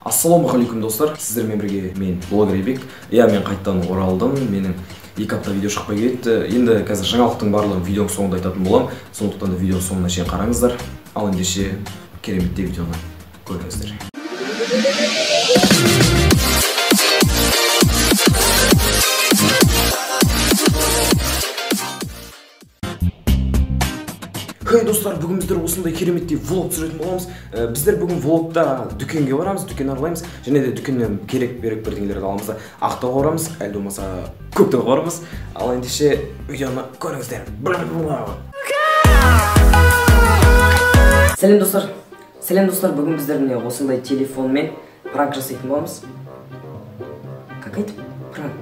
Ассалаумағалейкум достар, сіздермен бірге мен блогер Айбек. Мен қайттан оралдым. Менің 2 апта видео шықпай кетті. Енді қазір жаңалықтың барлығын видеоның соңында айтатын боламын. Сондықтан да видеоның соңына шейін қараңыздар. Ал ендеше кереметтей видеоны көріңіздер. Хей достар, бүгін біздер осындай кереметтей влог түсіретін боламыз. Біздер бүгін влогта дүкенге барамыз, дүкен аралаймыз, және де дүкеннен керек бірдеңелерді аламыз да Ақтауға барамыз, әлде болмаса Көктауға барамыз. Ал ендеше видеоны көріңіздер. Сәлем достар, бүгін біздер осындай телефонмен пранк жасайтын боламыз. Как айтып? Пранк.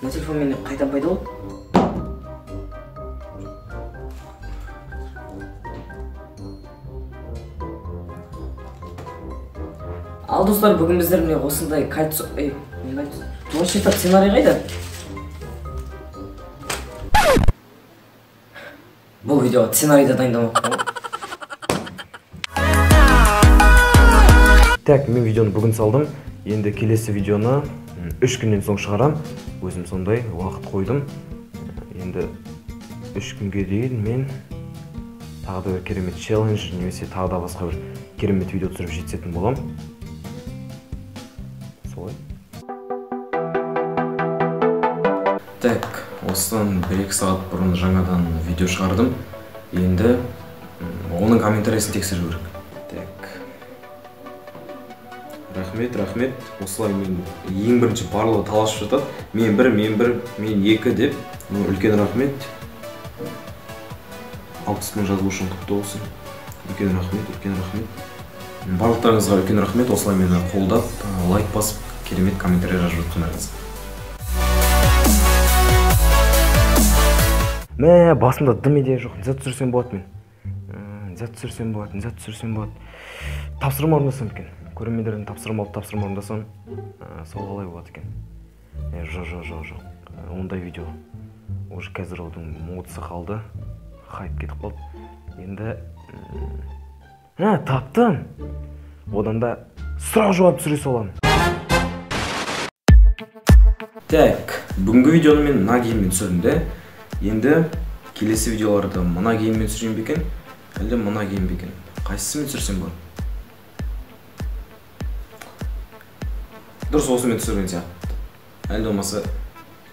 Мына телефонмен қайдан пайда болды? Ал достар, бүгін біздер осындай кольцо... Планшетта сценарий қайда? Бұл видеоға сценарийді дайындамақпын. Так, мен видеоны бүгін салдым. Енді келесі видеоны 3 күннен соң шығарам. Өзім сондай уақыт қойдым. Енді 3 күнге дейін мен тағы да бір керемет челлендж, немесе тағы да басқа бір керемет видео түсіріп жетсетін болам. Так, осыдан 1-2 сағат бұрын жаңадан видео шығардым. Енді оның комментариясын тексеру керек. Так. Рахмет. Осылай мен ең бірінші барлығы талашып жатады. Мен 1, мен 2 деп. Үлкен рахмет. 60 мың жазу үшін құтты болсын. Үлкен рахмет. Барлықтарыңызға үлкен рахмет. Осылай мені қолдап, лайк басып, керемет комментария жазып жатқандарыңыз. Мә, басымда дым идея жоқ. Зат түсірсем болады мен. Зат түсірсем болады. Тапсырма орындасам екен. Көрермендерден тапсырма орындасам, сол қалай болады екен. Жоқ. Ондай видео. Уже қазір олардың модасы қалды. Хайп кетіп қалды. Енді... таптым. Одан да сұрақ жауап түсіре саламын. Так, бүгінгі видеоны мен мына киіммен түсірдім де. Енді келесі видеоларды мына киіммен түсірейін бе екен, әлде мына киім бе екен? Қайсысымен түсірсем болады? Дұрыс, осымен түсірген сияқты. Әлде болмаса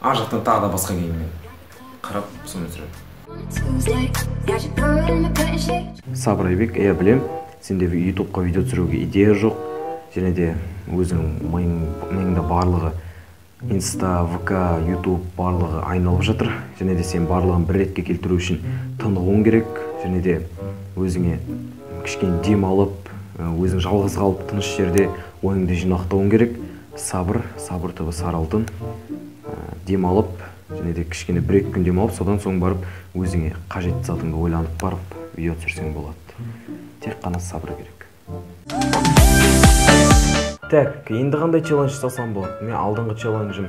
ар жақтан тағы да басқа киіммен қарап соны түсіремін. Сабыр Айбек, білем, сенде ютубқа видео түсіруге идея жоқ, және де өзің миыңда барлығы Инста, ВК, Ютуб барлығы айналып жатыр, және де сен барлығын бір ретке келтіру үшін тынығуың керек, және де өзіңе кішкене дем алып, өзің жалғыз қалып тыныш жерде ойыңды жинақтауың керек. Сабыр түбі сары алтын. Дем алып, және де кішкене 1-2 күн дем алып, содан соң барып өзіңе қажетті затыңды ойланып барып видео түсірсең болады. Тек қана сабыр керек. Так, енді қандай челлендж жасасам болады? Мен алдыңғы челленджім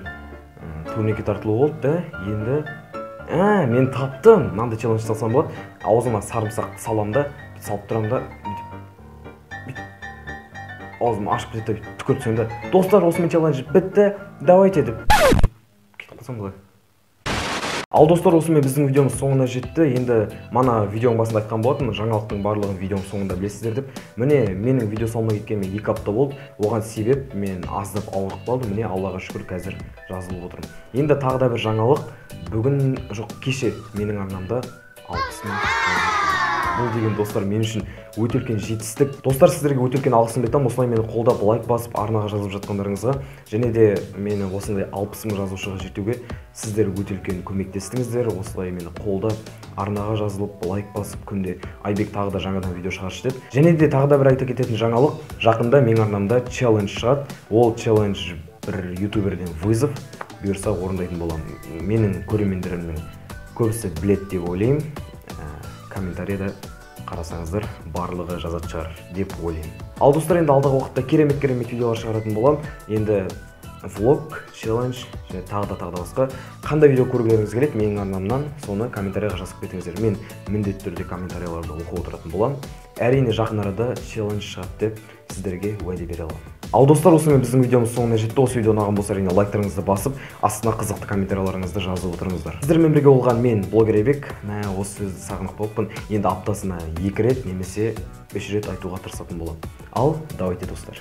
турникке тартылу болды да, енді... мен таптым! Мынандай челлендж жасасам болады. Аузыма сарымсақты салам да, салып тұрам да, аузыма ашып кетеді, түкіртсем да. Достар, осымен челлендж бітті, давайте деп. Кетіп қалсам бұлай. Ал достар, осымен біздің видеомыз соңына жетті. Енді мана видеоның басында айтқан болатын, жаңалықтың барлығын видеоның соңында білесіздер деп. Міне, менің видео салмай кеткеніме 2 апта болды. Оған себеп мен аздап ауырып қалдым. Міне, Аллаға шүкір, қазір жазылып отырмын. Енді тағы да бір жаңалық. Бүгін кеше менің арнамда 60 мың. Бұл деген достар мен үшін өте үлкен жетістік. Достар, сіздерге өте үлкен алғысымды айтамын. Осылай мені қолдап, лайк басып, арнаға жазылып жатқандарыңызға, және де мені осындай 60 мың жазушыға жетуге сіздер өте үлкен көмектестіңіздер. Осылай мені қолдап, арнаға жазылып, лайк басып, күнде Айбек тағы да жаңадан видео шығаршы деп. Және де тағы да бір айта кететін жаңалық, жақында менің арнамда челлендж шығады. Ол челлендж бір ютуберден вызов бұйырса орындайтын боламын. Менің көрермендерімнің көбісі білет деп ойлаймын. Комментарияда қарасаңыздар, барлығы жазат шығар деп ойлаймын. Ал достар, енді алдағы уақытта керемет видеолар шығаратын болам. Енді влог, челлендж, және тағы да басқа қандай видео көргілеріңіз келеді менің арнамнан, соны комментарияға жазып кетіңіздер. Мен міндетті түрде комментарияларды оқып отыратын болам. Әрине жақын арада челлендж шығады деп сіздерге уәде бере аламын. Ал достар, осымен біздің видеомыз соңына жетті. Осы видео ұнаған болса, әрине лайктарыңызды басып, астына қызықты комментарияларыңызды жазып отырыңыздар. Сіздермен бірге болған мен блогер Айбек. Осы сөзді сағынып қалыппын. Енді аптасына 2 рет немесе 3 рет айтуға тырысатын боламын. Ал давайте достар.